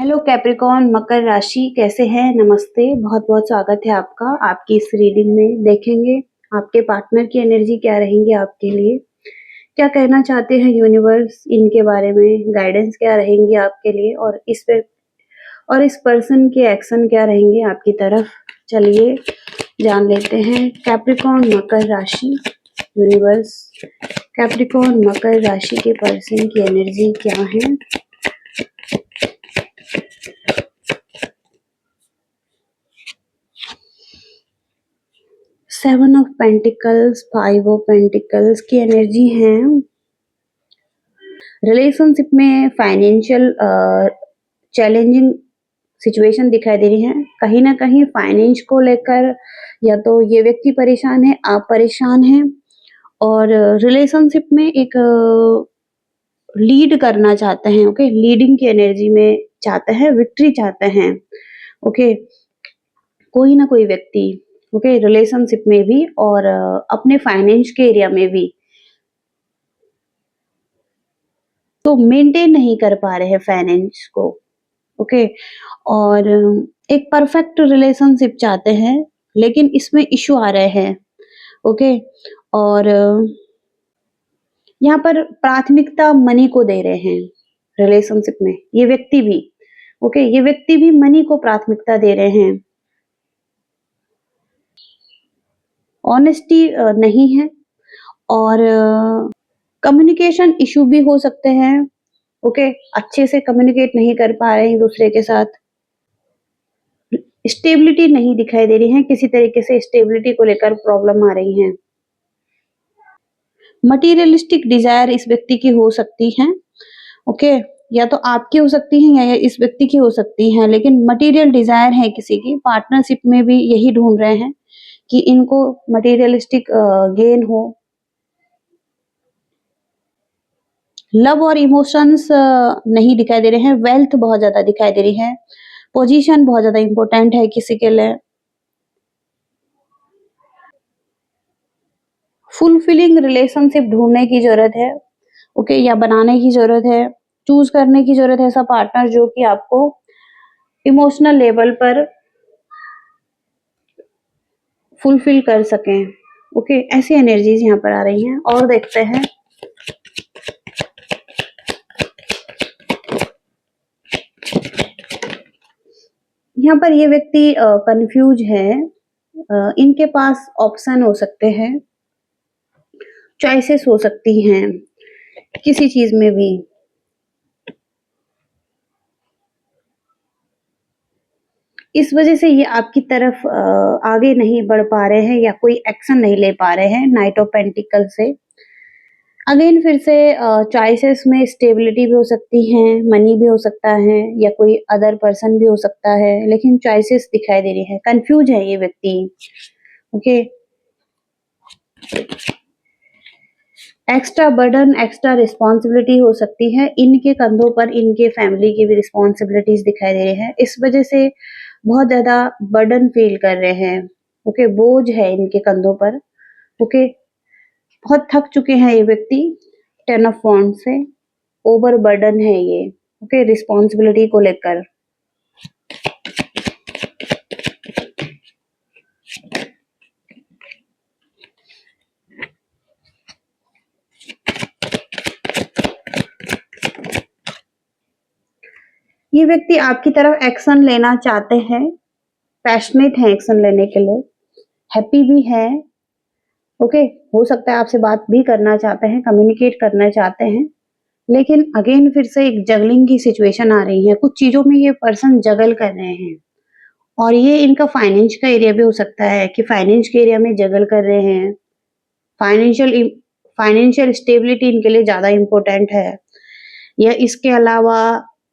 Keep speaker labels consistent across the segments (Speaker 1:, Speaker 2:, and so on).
Speaker 1: Hello Capricorn मकर राशि कैसे हैं। नमस्ते, बहुत बहुत स्वागत है आपका। आपकी इस रीडिंग में देखेंगे आपके पार्टनर की एनर्जी क्या रहेंगी, आपके लिए क्या कहना चाहते हैं यूनिवर्स, इनके बारे में गाइडेंस क्या रहेंगी आपके लिए, और इस पर्सन के एक्शन क्या रहेंगे आपकी तरफ। चलिए जान लेते हैं कैप्रिकॉर्न मकर राशि यूनिवर्स, कैप्रिकॉर्न मकर राशि के पर्सन की एनर्जी क्या है। Seven of pentacles, five of pentacles की एनर्जी है। रिलेशनशिप में फाइनेंशियल चैलेंजिंग सिचुएशन दिखाई दे रही है। कहीं ना कहीं फाइनेंस को लेकर या तो ये व्यक्ति परेशान है, आप परेशान हैं, और रिलेशनशिप में एक लीड करना चाहते हैं। ओके, लीडिंग की एनर्जी में चाहते हैं, विक्ट्री चाहते हैं। ओके, कोई ना कोई व्यक्ति, ओके, रिलेशनशिप में भी और अपने फाइनेंस के एरिया में भी तो मेंटेन नहीं कर पा रहे हैं फाइनेंस को। ओके, और एक परफेक्ट रिलेशनशिप चाहते हैं, लेकिन इसमें इश्यू आ रहे हैं। ओके, और यहाँ पर प्राथमिकता मनी को दे रहे हैं रिलेशनशिप में, ये व्यक्ति भी। ओके, ये व्यक्ति भी मनी को प्राथमिकता दे रहे हैं। ऑनेस्टी नहीं है, और कम्युनिकेशन इशू भी हो सकते हैं। ओके, अच्छे से कम्युनिकेट नहीं कर पा रहे हैं एक दूसरे के साथ। स्टेबिलिटी नहीं दिखाई दे रही है, किसी तरीके से स्टेबिलिटी को लेकर प्रॉब्लम आ रही है। मटीरियलिस्टिक डिजायर इस व्यक्ति की हो सकती है। ओके, या तो आपकी हो सकती है या इस व्यक्ति की हो सकती है, लेकिन मटेरियल डिजायर है किसी की। पार्टनरशिप में भी यही ढूंढ रहे हैं कि इनको मटेरियलिस्टिक गेन हो। लव और इमोशंस नहीं दिखाई दे रहे हैं, वेल्थ बहुत ज्यादा दिखाई दे रही है। पोजीशन बहुत ज्यादा इंपॉर्टेंट है किसी के लिए। फुलफिलिंग रिलेशनशिप ढूंढने की जरूरत है। ओके, या बनाने की जरूरत है, चूज करने की जरूरत है ऐसा पार्टनर जो कि आपको इमोशनल लेवल पर फुलफिल कर सकें। ओके, ऐसी एनर्जीज यहाँ पर आ रही हैं। और देखते हैं यहाँ पर ये व्यक्ति कंफ्यूज है। इनके पास ऑप्शन हो सकते हैं, चॉइसेस हो सकती हैं किसी चीज में भी। इस वजह से ये आपकी तरफ आगे नहीं बढ़ पा रहे हैं या कोई एक्शन नहीं ले पा रहे हैं। नाइट ऑफ पेंटिकल से अगेन फिर से चॉइसेस में स्टेबिलिटी भी हो सकती है, मनी भी हो सकता है, या कोई अदर पर्सन भी हो सकता है, लेकिन चॉइसेस दिखाई दे रही है। कंफ्यूज है ये व्यक्ति। Okay, extra burden, extra responsibility हो सकती है इनके कंधों पर। इनके फैमिली की भी रिस्पॉन्सिबिलिटीज दिखाई दे रही है। इस वजह से बहुत ज्यादा बर्डन फील कर रहे हैं। ओके, बोझ है इनके कंधों पर। ओके, बहुत थक चुके हैं ये व्यक्ति। 10 ऑफ वॉन्ड्स से ओवर बर्डन है ये। ओके, रिस्पॉन्सिबिलिटी को लेकर। ये व्यक्ति आपकी तरफ एक्शन लेना चाहते हैं, पैशनेट है एक्शन लेने के लिए, हैप्पी भी है। ओके, हो सकता है आपसे बात भी करना चाहते हैं, कम्युनिकेट करना चाहते हैं, लेकिन अगेन फिर से एक जगलिंग की सिचुएशन आ रही है। कुछ चीजों में ये पर्सन जगल कर रहे हैं, और ये इनका फाइनेंस का एरिया भी हो सकता है कि फाइनेंस के एरिया में जगल कर रहे हैं। फाइनेंशियल फाइनेंशियल स्टेबिलिटी इनके लिए ज्यादा इंपॉर्टेंट है, या इसके अलावा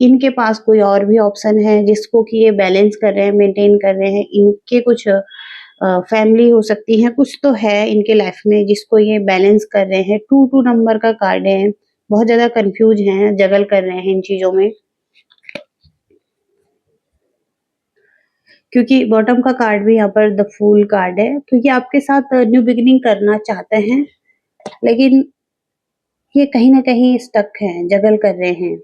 Speaker 1: इनके पास कोई और भी ऑप्शन है जिसको कि ये बैलेंस कर रहे हैं, मेंटेन कर रहे हैं। इनके कुछ फैमिली हो सकती है, कुछ तो है इनके लाइफ में जिसको ये बैलेंस कर रहे हैं। 2 नंबर का कार्ड है, बहुत ज्यादा कंफ्यूज हैं, जगल कर रहे हैं इन चीजों में। क्योंकि बॉटम का कार्ड भी यहाँ पर द फूल कार्ड है, तो ये आपके साथ न्यू बिगिनिंग करना चाहते हैं, लेकिन ये कहीं ना कहीं स्टक हैं, जगल कर रहे हैं।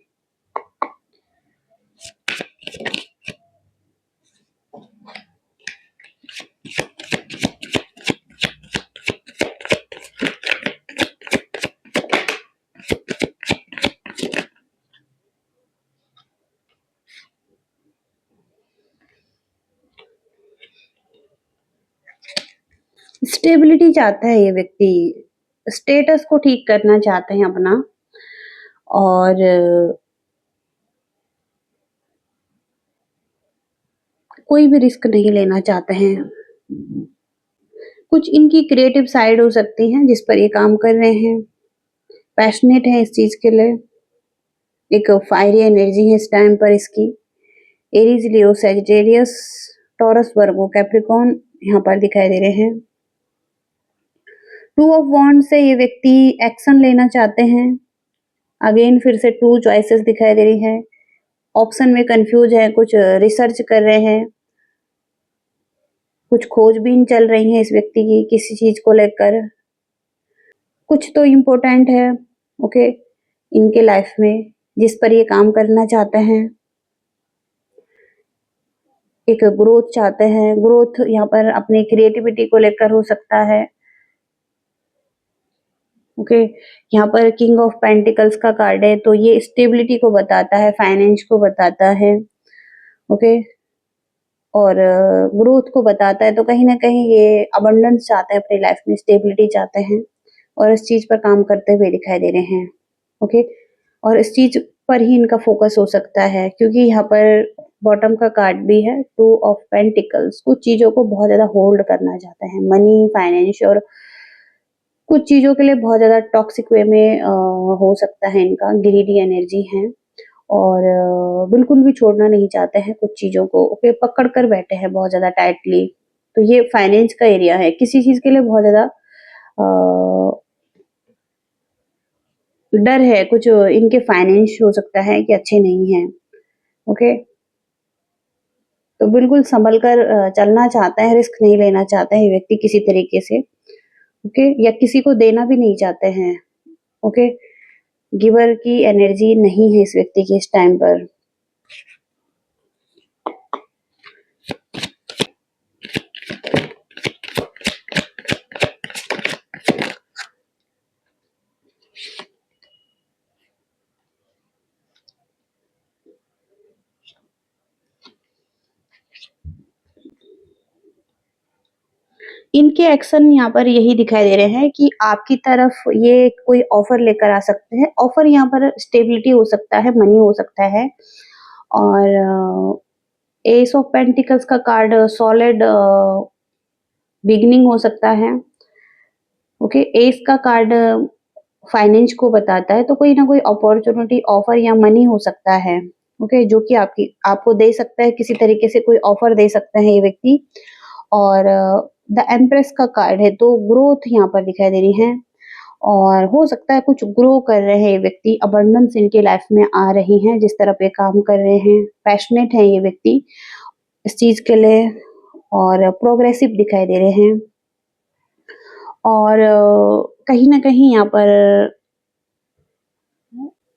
Speaker 1: स्टेबिलिटी चाहता है ये व्यक्ति, स्टेटस को ठीक करना चाहते हैं अपना, और कोई भी रिस्क नहीं लेना चाहते हैं। कुछ इनकी क्रिएटिव साइड हो सकती है जिस पर ये काम कर रहे हैं, पैशनेट है इस चीज के लिए, एक फायरी एनर्जी है इस टाइम पर इसकी। एरीज, लियो, सैजिटेरियस, टॉरस, वर्गो, कैप्रिकॉर्न यहाँ पर दिखाई दे रहे हैं। टू ऑफ वॉन्ड से ये व्यक्ति एक्शन लेना चाहते हैं। अगेन फिर से टू चॉइसेस दिखाई दे रही है, ऑप्शन में कंफ्यूज है, कुछ रिसर्च कर रहे हैं, कुछ खोजबीन चल रही है इस व्यक्ति की किसी चीज को लेकर, कुछ तो इम्पोर्टेंट है ओके इनके लाइफ में जिस पर ये काम करना चाहते हैं। एक ग्रोथ चाहते हैं, ग्रोथ यहाँ पर अपनी क्रिएटिविटी को लेकर हो सकता है ओके। यहाँ पर किंग ऑफ पेंटिकल्स का कार्ड है, तो ये स्टेबिलिटी को बताता है, फाइनेंस को बताता है ओके, और ग्रोथ को बताता है। तो कहीं ना कहीं ये अबंडेंस चाहते हैं अपनी लाइफ में, स्टेबिलिटी चाहते हैं और इस चीज पर काम करते हुए दिखाई दे रहे हैं ओके। और इस चीज पर ही इनका फोकस हो सकता है क्योंकि यहाँ पर बॉटम का कार्ड भी है, टू ऑफ पेंटिकल्स। कुछ चीजों को बहुत ज्यादा होल्ड करना चाहते हैं, मनी, फाइनेंस, और कुछ चीजों के लिए बहुत ज्यादा टॉक्सिक वे में हो सकता है इनका, ग्रीडी एनर्जी है और बिल्कुल भी छोड़ना नहीं चाहते हैं कुछ चीजों को ओके, पकड़ कर बैठे हैं बहुत ज्यादा टाइटली। तो ये फाइनेंस का एरिया है, किसी चीज के लिए बहुत ज्यादा डर है, कुछ इनके फाइनेंस हो सकता है कि अच्छे नहीं है ओके। तो बिल्कुल संभल कर चलना चाहता है, रिस्क नहीं लेना चाहता है ये व्यक्ति किसी तरीके से ओके, या किसी को देना भी नहीं चाहते हैं ओके। गिवर की एनर्जी नहीं है इस व्यक्ति की इस टाइम पर। इनके एक्शन यहाँ पर यही दिखाई दे रहे हैं कि आपकी तरफ ये कोई ऑफर लेकर आ सकते हैं। ऑफर यहाँ पर स्टेबिलिटी हो सकता है, मनी हो सकता है, और एस ऑफ पेंटिकल्स का कार्ड सॉलिड बिगिनिंग हो सकता है ओके। एस का कार्ड फाइनेंस को बताता है, तो कोई ना कोई अपॉर्चुनिटी, ऑफर या मनी हो सकता है ओके, जो कि आपको दे सकता है, किसी तरीके से कोई ऑफर दे सकता है ये व्यक्ति। और द एम्प्रेस का कार्ड है, तो ग्रोथ यहाँ पर दिखाई दे रही है और हो सकता है कुछ ग्रो कर रहे हैं ये व्यक्ति, अबंडेंस इनकी लाइफ में आ रही है जिस तरफ ये काम कर रहे हैं। पैशनेट है ये व्यक्ति इस चीज के लिए और प्रोग्रेसिव दिखाई दे रहे हैं, और कहीं ना कहीं यहाँ पर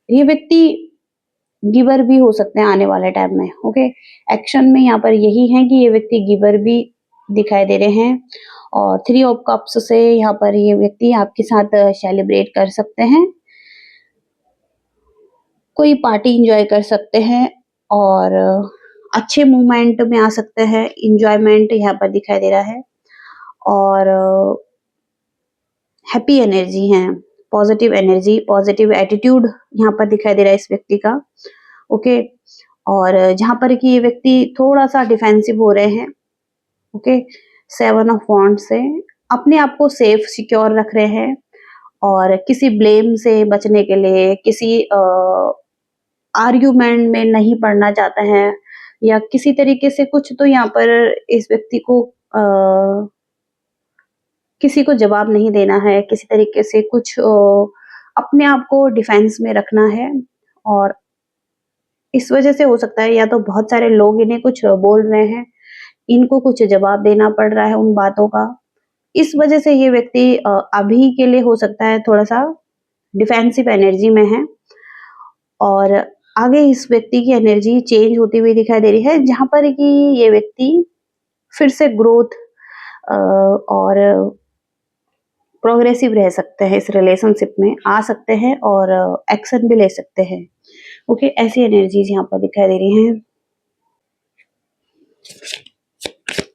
Speaker 1: ये व्यक्ति गिवर भी हो सकते हैं आने वाले टाइम में ओके। एक्शन में यहाँ पर यही है कि ये व्यक्ति गिवर भी दिखाई दे रहे हैं, और थ्री ऑफ कप्स से यहाँ पर ये व्यक्ति आपके साथ सेलिब्रेट कर सकते हैं, कोई पार्टी एंजॉय कर सकते हैं और अच्छे मूवमेंट में आ सकते हैं। इंजॉयमेंट यहाँ पर दिखाई दे रहा है और हैप्पी एनर्जी है, पॉजिटिव एनर्जी, पॉजिटिव एटीट्यूड यहाँ पर दिखाई दे रहा है इस व्यक्ति का ओके। और जहां पर कि ये व्यक्ति थोड़ा सा डिफेंसिव हो रहे हैं ओके, सेवन ऑफ वॉन्ड से अपने आप को सेफ सिक्योर रख रहे हैं और किसी ब्लेम से बचने के लिए, किसी आर्ग्यूमेंट में नहीं पड़ना चाहते हैं, या किसी तरीके से कुछ तो यहाँ पर इस व्यक्ति को किसी को जवाब नहीं देना है, किसी तरीके से कुछ अपने आप को डिफेंस में रखना है। और इस वजह से हो सकता है या तो बहुत सारे लोग इन्हें कुछ बोल रहे हैं, इनको कुछ जवाब देना पड़ रहा है उन बातों का, इस वजह से ये व्यक्ति अभी के लिए हो सकता है थोड़ा सा डिफेंसिव एनर्जी में है। और आगे इस व्यक्ति की एनर्जी चेंज होती हुई दिखाई दे रही है जहां पर कि ये व्यक्ति फिर से ग्रोथ और प्रोग्रेसिव रह सकते हैं, इस रिलेशनशिप में आ सकते हैं और एक्शन भी ले सकते हैं ओके। ऐसी एनर्जीज यहाँ पर दिखाई दे रही हैं।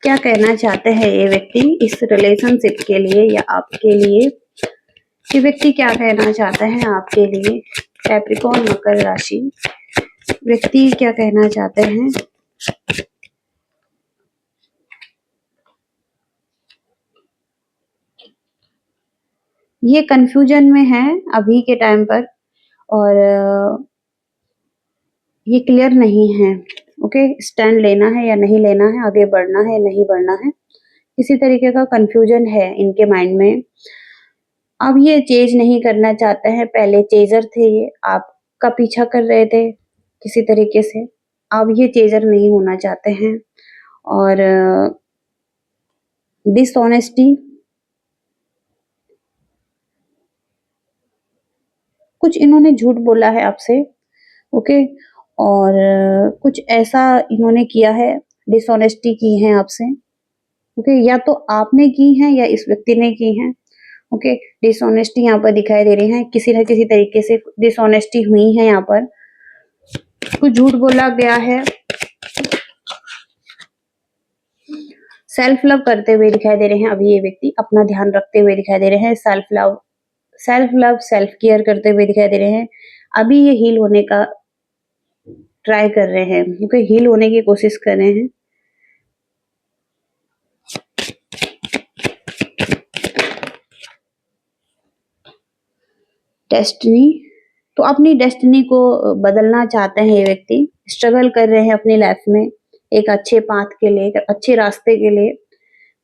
Speaker 1: क्या कहना चाहते हैं ये व्यक्ति इस रिलेशनशिप के लिए या आपके लिए? ये व्यक्ति क्या कहना चाहते हैं आपके लिए? कैप्रिकॉर्न मकर राशि व्यक्ति क्या कहना चाहते हैं? ये कंफ्यूजन में है अभी के टाइम पर और ये क्लियर नहीं है। ओके, स्टैंड लेना है या नहीं लेना है, आगे बढ़ना है नहीं बढ़ना है, इसी तरीके का कंफ्यूजन है इनके माइंड में। अब ये चेज नहीं करना चाहते हैं, पहले चेजर थे ये, आपका पीछा कर रहे थे किसी तरीके से, अब ये चेजर नहीं होना चाहते हैं। और डिसऑनेस्टी, कुछ इन्होंने झूठ बोला है आपसे, ओके, और कुछ ऐसा इन्होंने किया है, डिसऑनेस्टी की है आपसे, ओके, या तो आपने की है या इस व्यक्ति ने की है। ओके, डिसऑनेस्टी यहाँ पर दिखाई दे रही है, किसी न किसी तरीके से डिसऑनेस्टी हुई है, यहाँ पर कुछ झूठ बोला गया है। सेल्फ लव करते हुए दिखाई दे रहे हैं अभी ये व्यक्ति, अपना ध्यान रखते हुए दिखाई दे रहे हैं, सेल्फ केयर करते हुए दिखाई दे रहे हैं। अभी ये हील होने का ट्राई कर रहे हैं, क्योंकि हील होने की कोशिश कर रहे हैं। डेस्टिनी, तो अपनी डेस्टिनी को बदलना चाहते हैं ये व्यक्ति, स्ट्रगल कर रहे हैं अपनी लाइफ में एक अच्छे पाथ के लिए, एक अच्छे रास्ते के लिए।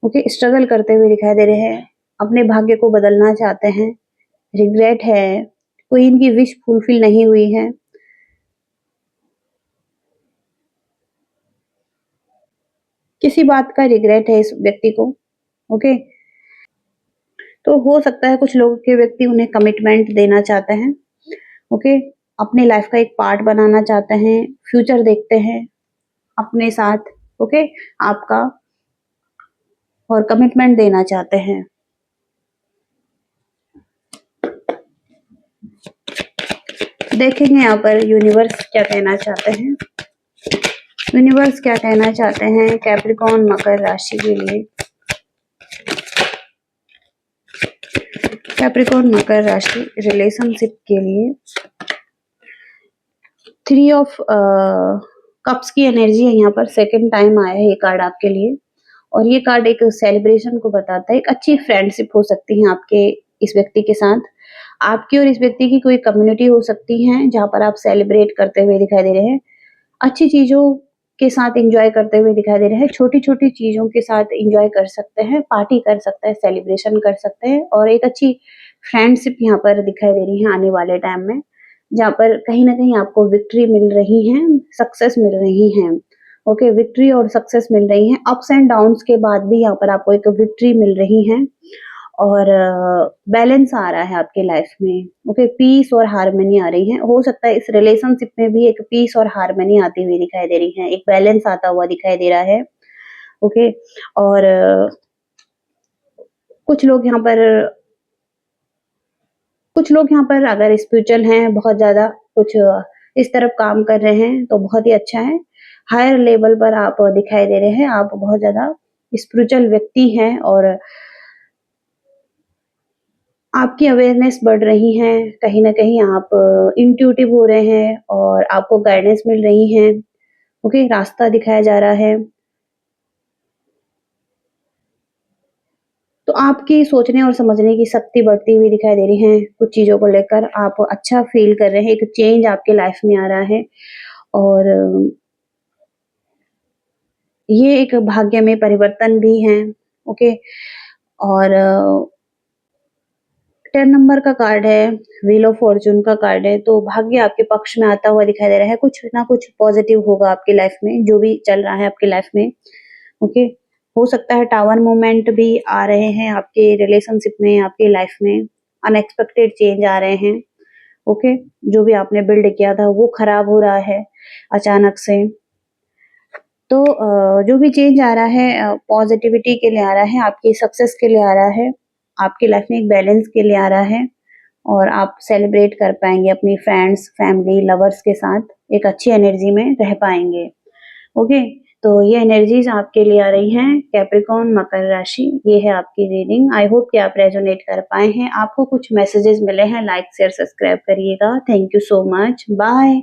Speaker 1: ओके, स्ट्रगल करते हुए दिखाई दे रहे हैं, अपने भाग्य को बदलना चाहते हैं, रिग्रेट है, कोई इनकी विश फुलफिल नहीं हुई है। किसी बात का रिग्रेट है इस व्यक्ति को। ओके, तो हो सकता है कुछ लोगों के व्यक्ति उन्हें कमिटमेंट देना चाहते हैं। ओके, अपने लाइफ का एक पार्ट बनाना चाहते हैं, फ्यूचर देखते हैं अपने साथ, ओके, आपका, और कमिटमेंट देना चाहते हैं। देखेंगे यहाँ पर यूनिवर्स क्या कहना चाहते हैं। यूनिवर्स क्या कहना चाहते हैं कैप्रिकॉर्न मकर राशि के लिए? कैप्रिकॉर्न मकर राशि रिलेशनशिप के लिए 3 ऑफ कप्स की एनर्जी है यहाँ पर, सेकंड टाइम आया है ये कार्ड आपके लिए, और ये कार्ड एक सेलिब्रेशन को बताता है, एक अच्छी फ्रेंडशिप हो सकती है आपके इस व्यक्ति के साथ, आपकी और इस व्यक्ति की कोई कम्युनिटी हो सकती है जहाँ पर आप सेलिब्रेट करते हुए दिखाई दे रहे हैं, अच्छी चीजों के साथ एंजॉय करते हुए दिखाई दे रहे हैं, छोटी-छोटी चीजों के साथ एंजॉय कर सकते हैं, पार्टी कर सकते हैं, सेलिब्रेशन कर सकते हैं, और एक अच्छी फ्रेंडशिप यहाँ पर दिखाई दे रही है आने वाले टाइम में, जहाँ पर कहीं न कहीं आपको विक्ट्री मिल रही है, सक्सेस मिल रही है। ओके, विक्ट्री और सक्सेस मिल रही है, अप्स एंड डाउन्स के बाद भी यहाँ पर आपको एक विक्ट्री मिल रही है, और बैलेंस आ रहा है आपके लाइफ में। ओके, पीस और हार्मनी आ रही है, हो सकता है इस रिलेशनशिप में भी एक पीस और हार्मनी आती हुई दिखाई दे रही है, एक बैलेंस आता हुआ दिखाई दे रहा है। ओके, और कुछ लोग यहाँ पर अगर स्पिरिचुअल हैं, बहुत ज्यादा कुछ इस तरफ काम कर रहे हैं तो बहुत ही अच्छा है, हायर लेवल पर आप दिखाई दे रहे हैं, आप बहुत ज्यादा स्पिरिचुअल व्यक्ति हैं, और आपकी अवेयरनेस बढ़ रही है, कहीं न कहीं आप इंट्यूटिव हो रहे हैं और आपको गाइडेंस मिल रही है, ओके, रास्ता दिखाया जा रहा है। तो आपकी सोचने और समझने की शक्ति बढ़ती हुई दिखाई दे रही है, कुछ चीज़ों को लेकर आप अच्छा फ़ील कर रहे हैं, एक चेंज आपके लाइफ़ में आ रहा है, और ये एक भाग्य में परिवर्तन भी है, ओके, और 10 नंबर का कार्ड है, व्हील ऑफ फॉर्च्यून का कार्ड है, तो भाग्य आपके पक्ष में आता हुआ दिखाई दे रहा है, कुछ ना कुछ पॉजिटिव होगा आपकी लाइफ में, जो भी चल रहा है आपकी लाइफ में, ओके। हो सकता है टावर मूवमेंट भी आ रहे हैं आपके रिलेशनशिप में, आपकी लाइफ में, अनएक्सपेक्टेड चेंज आ रहे हैं, ओके। जो भी आपने बिल्ड किया था वो खराब हो रहा है अचानक से। तो जो भी चेंज आ रहा है पॉजिटिविटी के लिए आ रहा है, आपकी सक्सेस के लिए आ रहा है, आपकी लाइफ में एक बैलेंस के लिए आ रहा है, और आप सेलिब्रेट कर पाएँगे अपनी फ्रेंड्स, फैमिली, लवर्स के साथ एक अच्छी एनर्जी में रह पाएँगे। ओके, तो ये एनर्जीज आपके लिए आ रही हैं कैप्रिकॉर्न मकर राशि। ये है आपकी रीडिंग। आई होप कि आप रेजोनेट कर पाए हैं, आपको कुछ मैसेजेस मिले हैं। लाइक शेयर सब्सक्राइब करिएगा। Thank you so much, bye.